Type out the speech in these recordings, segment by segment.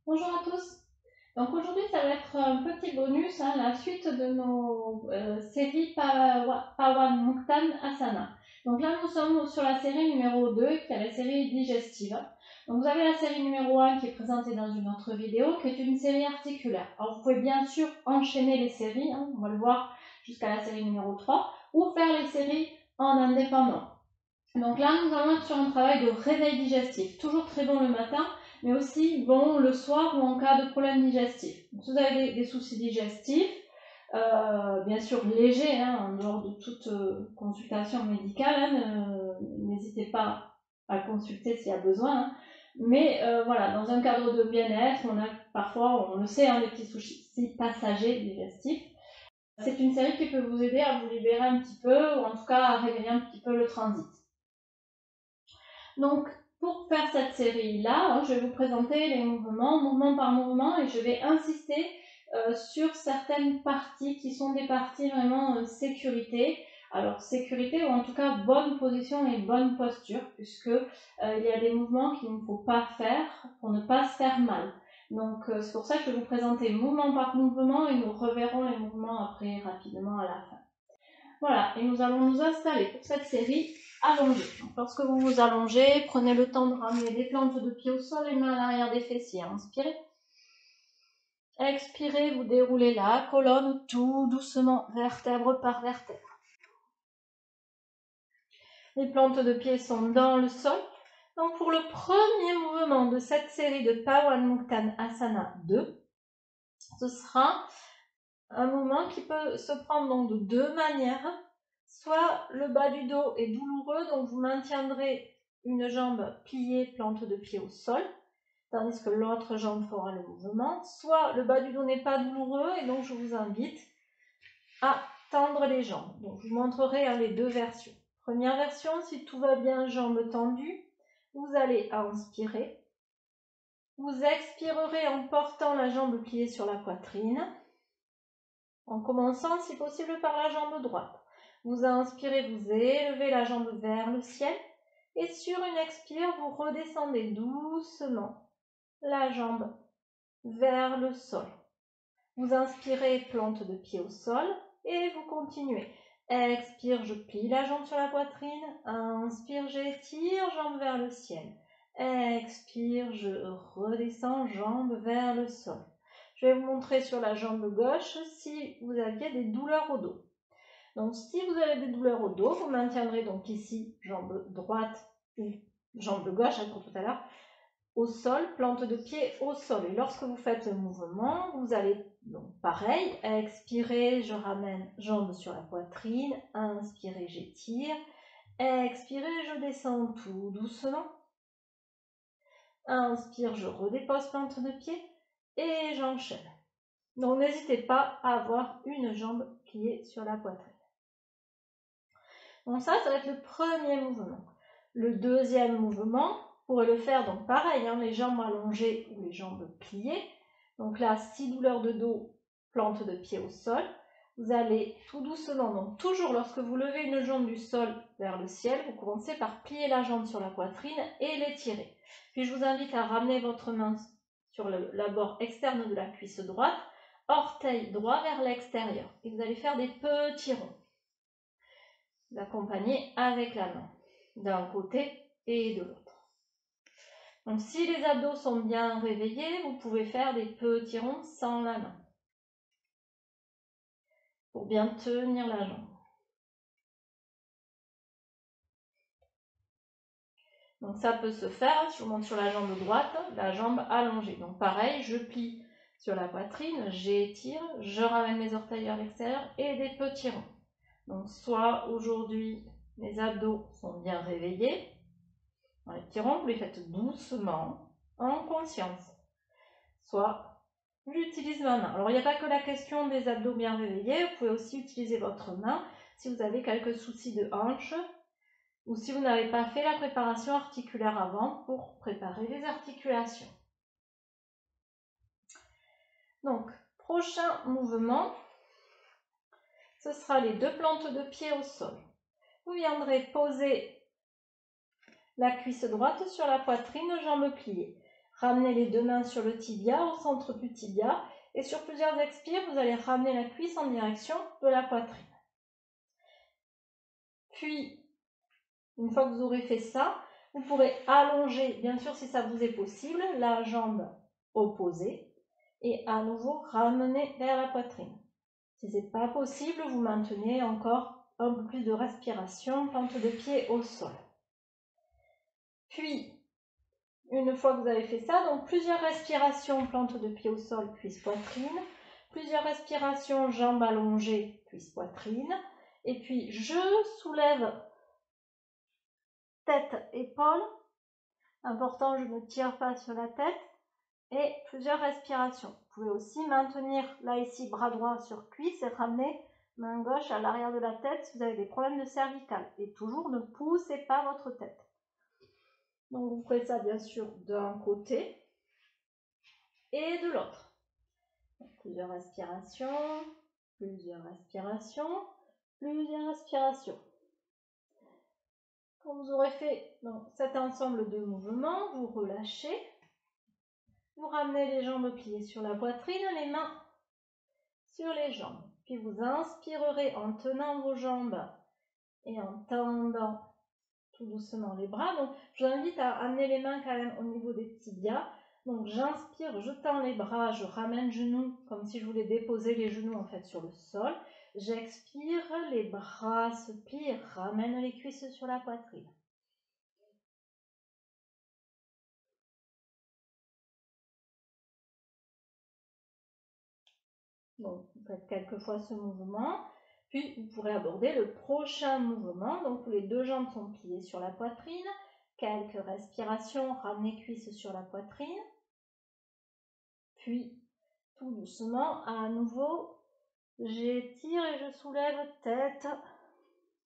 Bonjour à tous. Donc aujourd'hui, ça va être un petit bonus, la suite de nos séries Pawan Muktan Asana. Donc là, nous sommes sur la série numéro 2, qui est la série digestive. Donc vous avez la série numéro 1 qui est présentée dans une autre vidéo, qui est une série articulaire. Alors vous pouvez bien sûr enchaîner les séries, on va le voir jusqu'à la série numéro 3, ou faire les séries en indépendant. Donc là, nous allons être sur un travail de réveil digestif, toujours très bon le matin, mais aussi bon le soir ou en cas de problème digestif. Donc, si vous avez des soucis digestifs, bien sûr légers, en dehors de toute consultation médicale, n'hésitez pas à consulter s'il y a besoin. Mais voilà, dans un cadre de bien-être, on a parfois, on le sait, des petits soucis passagers digestifs. C'est une série qui peut vous aider à vous libérer un petit peu, ou en tout cas à réveiller un petit peu le transit. Donc, pour faire cette série-là, je vais vous présenter les mouvements, mouvement par mouvement, et je vais insister sur certaines parties qui sont des parties vraiment sécurité. Alors, sécurité ou en tout cas bonne position et bonne posture, puisque il y a des mouvements qu'il ne faut pas faire pour ne pas se faire mal. Donc, c'est pour ça que je vais vous présenter mouvement par mouvement et nous reverrons les mouvements après rapidement à la fin. Voilà, et nous allons nous installer pour cette série allongée. Donc, lorsque vous vous allongez, prenez le temps de ramener les plantes de pied au sol, les mains à l'arrière des fessiers. Inspirez. Expirez, vous déroulez la colonne tout doucement, vertèbre par vertèbre. Les plantes de pied sont dans le sol. Donc pour le premier mouvement de cette série de Pawan Muktan Asana 2, ce sera un mouvement qui peut se prendre donc de deux manières. Soit le bas du dos est douloureux, donc vous maintiendrez une jambe pliée, plante de pied au sol, tandis que l'autre jambe fera le mouvement. Soit le bas du dos n'est pas douloureux, et donc je vous invite à tendre les jambes. Donc je vous montrerai les deux versions. Première version, si tout va bien, jambes tendues, vous allez inspirer. Vous expirerez en portant la jambe pliée sur la poitrine, en commençant si possible par la jambe droite. Vous inspirez, vous élevez la jambe vers le ciel et sur une expire, vous redescendez doucement la jambe vers le sol. Vous inspirez, plante de pied au sol et vous continuez. Expire, je plie la jambe sur la poitrine. Inspire, j'étire, jambe vers le ciel. Expire, je redescends, jambe vers le sol. Je vais vous montrer sur la jambe gauche si vous aviez des douleurs au dos. Donc, si vous avez des douleurs au dos, vous maintiendrez donc ici jambe droite ou jambe gauche, comme tout à l'heure, au sol, plante de pied au sol. Et lorsque vous faites le mouvement, vous allez donc pareil, expirer, je ramène jambe sur la poitrine, inspirer, j'étire, expirer, je descends tout doucement. Inspire, je redépose plante de pied et j'enchaîne. Donc n'hésitez pas à avoir une jambe pliée sur la poitrine. Donc ça va être le premier mouvement. Le deuxième mouvement, vous pourrez le faire donc pareil, les jambes allongées ou les jambes pliées. Donc là, si douleur de dos, plante de pied au sol. Vous allez tout doucement, donc toujours lorsque vous levez une jambe du sol vers le ciel, vous commencez par plier la jambe sur la poitrine et l'étirer. Puis je vous invite à ramener votre main sur la bord externe de la cuisse droite, orteil droit vers l'extérieur. Et vous allez faire des petits ronds. Vous accompagnez avec la main, d'un côté et de l'autre. Donc si les abdos sont bien réveillés, vous pouvez faire des petits ronds sans la main, pour bien tenir la jambe. Donc ça peut se faire, je vous montre sur la jambe droite, la jambe allongée. Donc pareil, je plie sur la poitrine, j'étire, je ramène mes orteils vers l'extérieur et des petits ronds. Donc soit aujourd'hui, les abdos sont bien réveillés, dans les petits ronds, vous les faites doucement, en conscience. Soit j'utilise ma main. Alors il n'y a pas que la question des abdos bien réveillés, vous pouvez aussi utiliser votre main si vous avez quelques soucis de hanche ou si vous n'avez pas fait la préparation articulaire avant pour préparer les articulations. Donc, prochain mouvement, ce sera les deux plantes de pied au sol. Vous viendrez poser la cuisse droite sur la poitrine, jambes pliées. ramenez les deux mains sur le tibia, au centre du tibia. Et sur plusieurs expires, vous allez ramener la cuisse en direction de la poitrine. Puis, une fois que vous aurez fait ça, vous pourrez allonger, bien sûr si ça vous est possible, la jambe opposée et à nouveau ramener vers la poitrine. Si ce n'est pas possible, vous maintenez encore un peu plus de respiration, plante de pied au sol. Puis, une fois que vous avez fait ça, donc plusieurs respirations, plante de pied au sol, cuisse poitrine, plusieurs respirations, jambes allongées, cuisse poitrine, et puis je soulève tête, épaule, important je ne tire pas sur la tête, et plusieurs respirations. Vous pouvez aussi maintenir là ici bras droit sur cuisse et ramener main gauche à l'arrière de la tête si vous avez des problèmes de cervicale, et toujours ne poussez pas votre tête. Donc vous faites ça bien sûr d'un côté et de l'autre. Plusieurs respirations, plusieurs respirations, plusieurs respirations. Quand vous aurez fait cet ensemble de mouvements, vous relâchez. Vous ramenez les jambes pliées sur la poitrine, les mains sur les jambes. Puis vous inspirerez en tenant vos jambes et en tendant tout doucement les bras. Donc, je vous invite à amener les mains quand même au niveau des tibias. Donc, j'inspire, je tends les bras, je ramène genoux, comme si je voulais déposer les genoux en fait sur le sol. J'expire, les bras se plient, ramène les cuisses sur la poitrine. Donc, vous faites quelques fois ce mouvement. Puis, vous pourrez aborder le prochain mouvement. Donc, les deux jambes sont pliées sur la poitrine. Quelques respirations, ramenez cuisses sur la poitrine. Puis, tout doucement, à nouveau, j'étire et je soulève tête,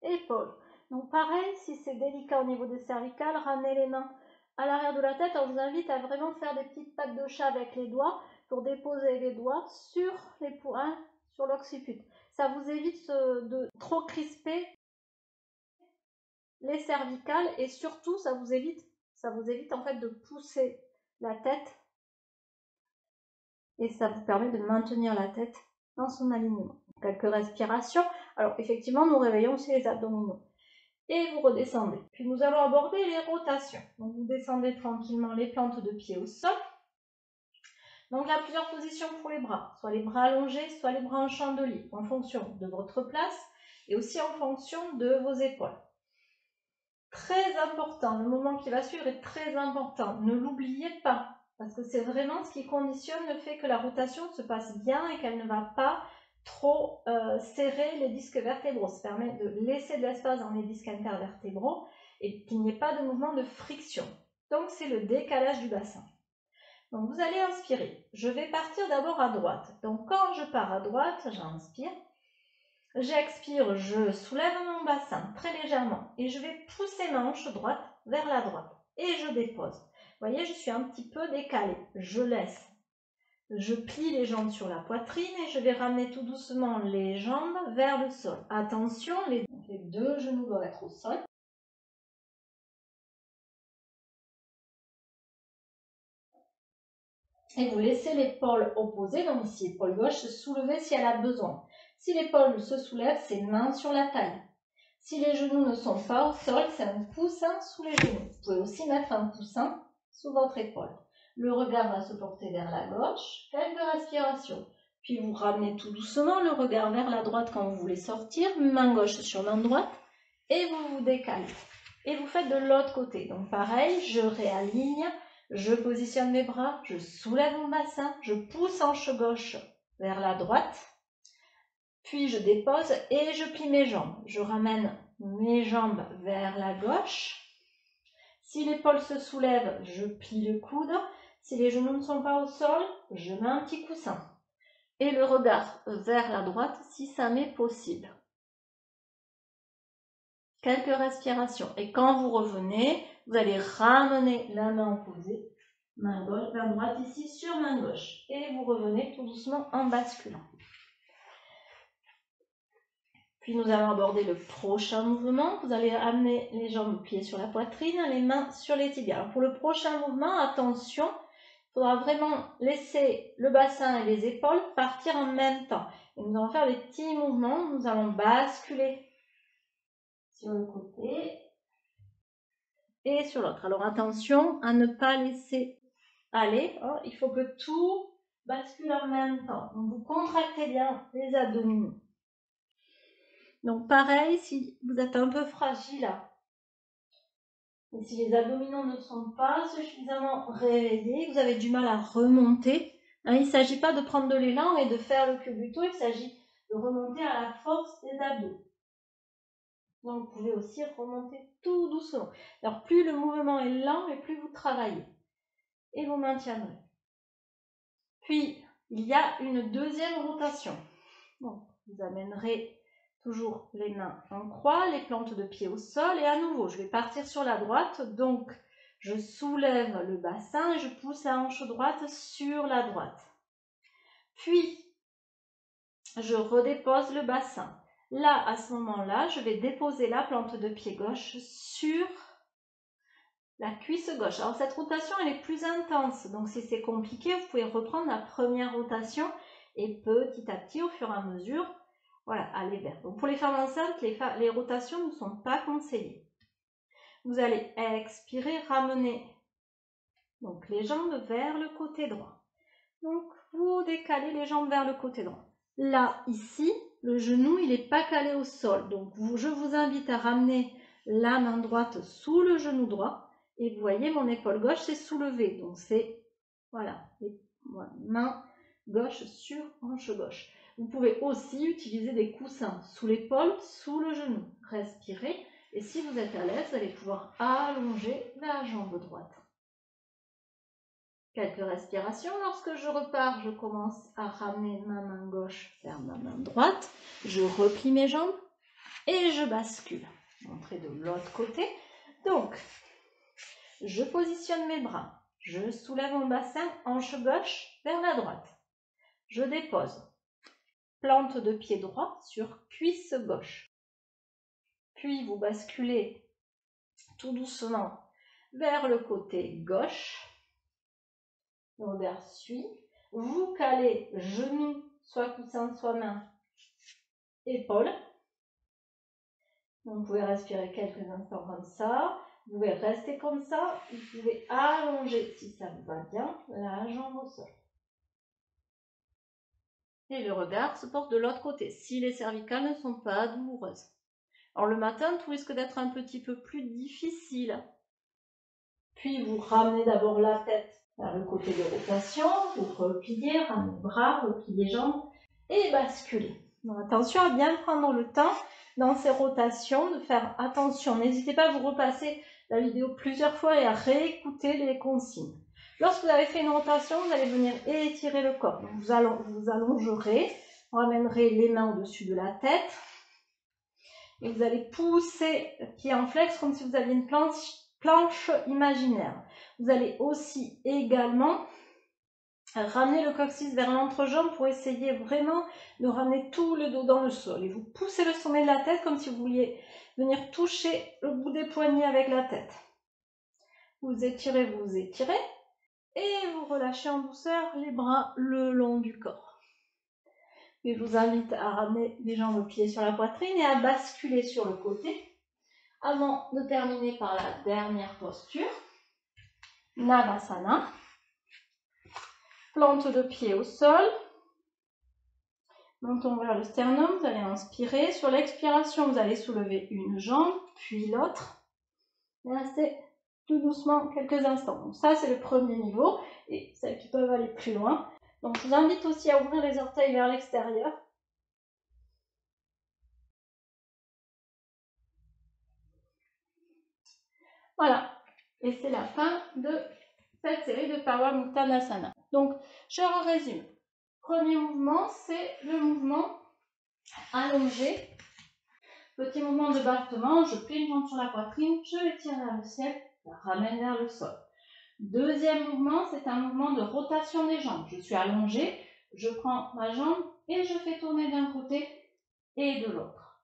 épaule. Donc, pareil, si c'est délicat au niveau des cervicales, ramenez les mains à l'arrière de la tête. Alors, je vous invite à vraiment faire des petites pattes de chat avec les doigts pour déposer les doigts sur les poings, sur l'occiput. Ça vous évite de trop crisper les cervicales et surtout ça vous évite en fait de pousser la tête et ça vous permet de maintenir la tête dans son alignement. Quelques respirations. Alors effectivement, nous réveillons aussi les abdominaux. Et vous redescendez. Puis nous allons aborder les rotations. Donc vous descendez tranquillement les plantes de pied au sol. Donc il y a plusieurs positions pour les bras, soit les bras allongés, soit les bras en chandelier, en fonction de votre place et aussi en fonction de vos épaules. Très important, le moment qui va suivre est très important, ne l'oubliez pas, parce que c'est vraiment ce qui conditionne le fait que la rotation se passe bien et qu'elle ne va pas trop serrer les disques vertébraux. Ça permet de laisser de l'espace dans les disques intervertébraux et qu'il n'y ait pas de mouvement de friction. Donc c'est le décalage du bassin. Donc vous allez inspirer. Je vais partir d'abord à droite. Donc quand je pars à droite, j'inspire. J'expire, je soulève mon bassin très légèrement et je vais pousser ma hanche droite vers la droite. Et je dépose. Vous voyez, je suis un petit peu décalée. Je laisse. Je plie les jambes sur la poitrine et je vais ramener tout doucement les jambes vers le sol. Attention, les deux genoux doivent être au sol. Et vous laissez l'épaule opposée, donc ici épaule gauche, se soulever si elle a besoin. Si l'épaule se soulève, c'est main sur la taille. Si les genoux ne sont pas au sol, c'est un coussin sous les genoux. Vous pouvez aussi mettre un coussin sous votre épaule. Le regard va se porter vers la gauche, quelques respirations. Puis vous ramenez tout doucement le regard vers la droite quand vous voulez sortir, main gauche sur main droite, et vous vous décalez. Et vous faites de l'autre côté. Donc pareil, je réaligne. Je positionne mes bras, je soulève mon bassin, je pousse hanche gauche vers la droite, puis je dépose et je plie mes jambes. Je ramène mes jambes vers la gauche. Si l'épaule se soulève, je plie le coude. Si les genoux ne sont pas au sol, je mets un petit coussin. Et le regard vers la droite si ça m'est possible. Quelques respirations. Et quand vous revenez, vous allez ramener la main opposée. Main gauche, main droite ici sur main gauche. Et vous revenez tout doucement en basculant. Puis nous allons aborder le prochain mouvement. Vous allez amener les jambes pieds sur la poitrine, les mains sur les tibias. Alors pour le prochain mouvement, attention, Il faudra vraiment laisser le bassin et les épaules partir en même temps. Et nous allons faire des petits mouvements. Nous allons basculer sur le côté et sur l'autre. Alors attention à ne pas laisser aller. Il faut que tout bascule en même temps. Donc vous contractez bien les abdominaux. Donc pareil, si vous êtes un peu fragile, et si les abdominaux ne sont pas suffisamment réveillés, vous avez du mal à remonter, il ne s'agit pas de prendre de l'élan et de faire le culbuto, il s'agit de remonter à la force des abdos. Donc vous pouvez aussi remonter tout doucement. Alors plus le mouvement est lent et plus vous travaillez. Et vous maintiendrez. Puis il y a une deuxième rotation. Donc vous amènerez toujours les mains en croix, les plantes de pied au sol et à nouveau je vais partir sur la droite, donc je soulève le bassin et je pousse la hanche droite sur la droite. Puis je redépose le bassin. Là, à ce moment-là, je vais déposer la plante de pied gauche sur la cuisse gauche. Alors cette rotation elle est plus intense, donc si c'est compliqué, vous pouvez reprendre la première rotation et petit à petit, au fur et à mesure, voilà, aller vers. Donc pour les femmes enceintes, les rotations ne sont pas conseillées. Vous allez expirer, ramener donc les jambes vers le côté droit. Donc vous décalez les jambes vers le côté droit. Là, ici, le genou, il n'est pas calé au sol. Donc je vous invite à ramener la main droite sous le genou droit. Et vous voyez, mon épaule gauche s'est soulevée. Donc c'est, voilà, main gauche sur hanche gauche. Vous pouvez aussi utiliser des coussins sous l'épaule, sous le genou. Respirez. Et si vous êtes à l'aise, vous allez pouvoir allonger la jambe droite. Quelques respirations. Lorsque je repars, je commence à ramener ma main gauche vers ma main droite. Je replie mes jambes et je bascule. Montrer de l'autre côté. Donc, je positionne mes bras. Je soulève mon bassin, hanche gauche vers la droite. Je dépose. Plante de pied droit sur cuisse gauche. Puis vous basculez tout doucement vers le côté gauche. Le regard suit. Vous calez genou, soit coussin, soit main, épaule. Vous pouvez respirer quelques instants comme ça. Vous pouvez rester comme ça. Vous pouvez allonger, si ça vous va bien, la jambe au sol. Et le regard se porte de l'autre côté, si les cervicales ne sont pas douloureuses. Alors le matin, tout risque d'être un petit peu plus difficile. Puis vous ramenez d'abord la tête vers le côté de rotation, vous repliez, ramenez les bras, repliez les jambes et basculez. Donc attention à bien prendre le temps dans ces rotations, de faire attention. N'hésitez pas à vous repasser la vidéo plusieurs fois et à réécouter les consignes. Lorsque vous avez fait une rotation, vous allez venir étirer le corps. Donc vous allongerez, vous ramènerez les mains au-dessus de la tête et vous allez pousser le pied en flex comme si vous aviez une planche imaginaire. Vous allez aussi également ramener le coccyx vers l'entrejambe pour essayer vraiment de ramener tout le dos dans le sol. Et vous poussez le sommet de la tête comme si vous vouliez venir toucher le bout des poignets avec la tête. Vous étirez et vous relâchez en douceur les bras le long du corps. Et je vous invite à ramener les jambes au pied sur la poitrine et à basculer sur le côté avant de terminer par la dernière posture. Navasana. Plante de pied au sol. Montons vers le sternum, vous allez inspirer. Sur l'expiration, vous allez soulever une jambe, puis l'autre. Et restez tout doucement quelques instants. Donc ça, c'est le premier niveau. Et celles qui peuvent aller plus loin. Donc je vous invite aussi à ouvrir les orteils vers l'extérieur. Voilà. Et c'est la fin de cette série de Pavamuktanasana. Donc, je résume. Premier mouvement, c'est le mouvement allongé. Petit mouvement de battement, je plie une jambe sur la poitrine, je l'étire vers le ciel, je la ramène vers le sol. Deuxième mouvement, c'est un mouvement de rotation des jambes. Je suis allongée, je prends ma jambe et je fais tourner d'un côté et de l'autre.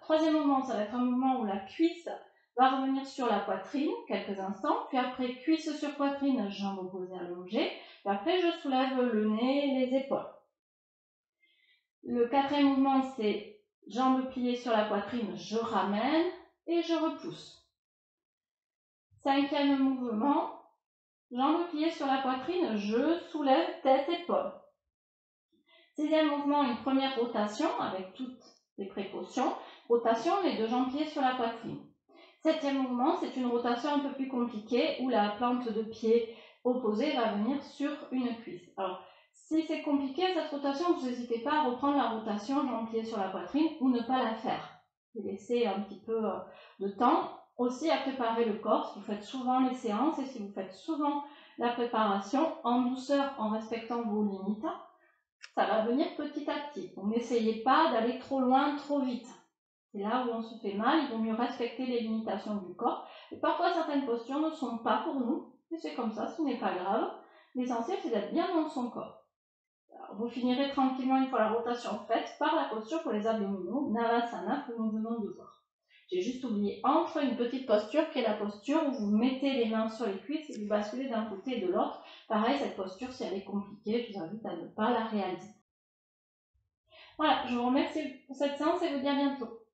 Troisième mouvement, ça va être un mouvement où la cuisse va revenir sur la poitrine quelques instants, puis après cuisse sur poitrine, jambes opposées à l'objet, puis après je soulève le nez et les épaules. Le quatrième mouvement, c'est jambes pliées sur la poitrine, je ramène et je repousse. Cinquième mouvement, jambes pliées sur la poitrine, je soulève tête, épaules. Sixième mouvement, une première rotation avec toutes les précautions. Rotation, les deux jambes pliées sur la poitrine. Septième mouvement, c'est une rotation un peu plus compliquée où la plante de pied opposée va venir sur une cuisse. Alors, si c'est compliqué cette rotation, vous n'hésitez pas à reprendre la rotation jambes pliées sur la poitrine ou ne pas la faire. Et laisser un petit peu de temps aussi à préparer le corps. Si vous faites souvent les séances et si vous faites souvent la préparation en douceur, en respectant vos limites, ça va venir petit à petit. Donc n'essayez pas d'aller trop loin, trop vite. C'est là où on se fait mal, il vaut mieux respecter les limitations du corps. Et parfois, certaines postures ne sont pas pour nous, et c'est comme ça, ce n'est pas grave. L'essentiel, c'est d'être bien dans son corps. Alors, vous finirez tranquillement, une fois la rotation faite, par la posture pour les abdominaux, Navasana, que nous venons de voir. J'ai juste oublié entre une petite posture qui est la posture où vous mettez les mains sur les cuisses et vous basculez d'un côté et de l'autre. Pareil, cette posture, si elle est compliquée, je vous invite à ne pas la réaliser. Voilà, je vous remercie pour cette séance et vous dis à bientôt.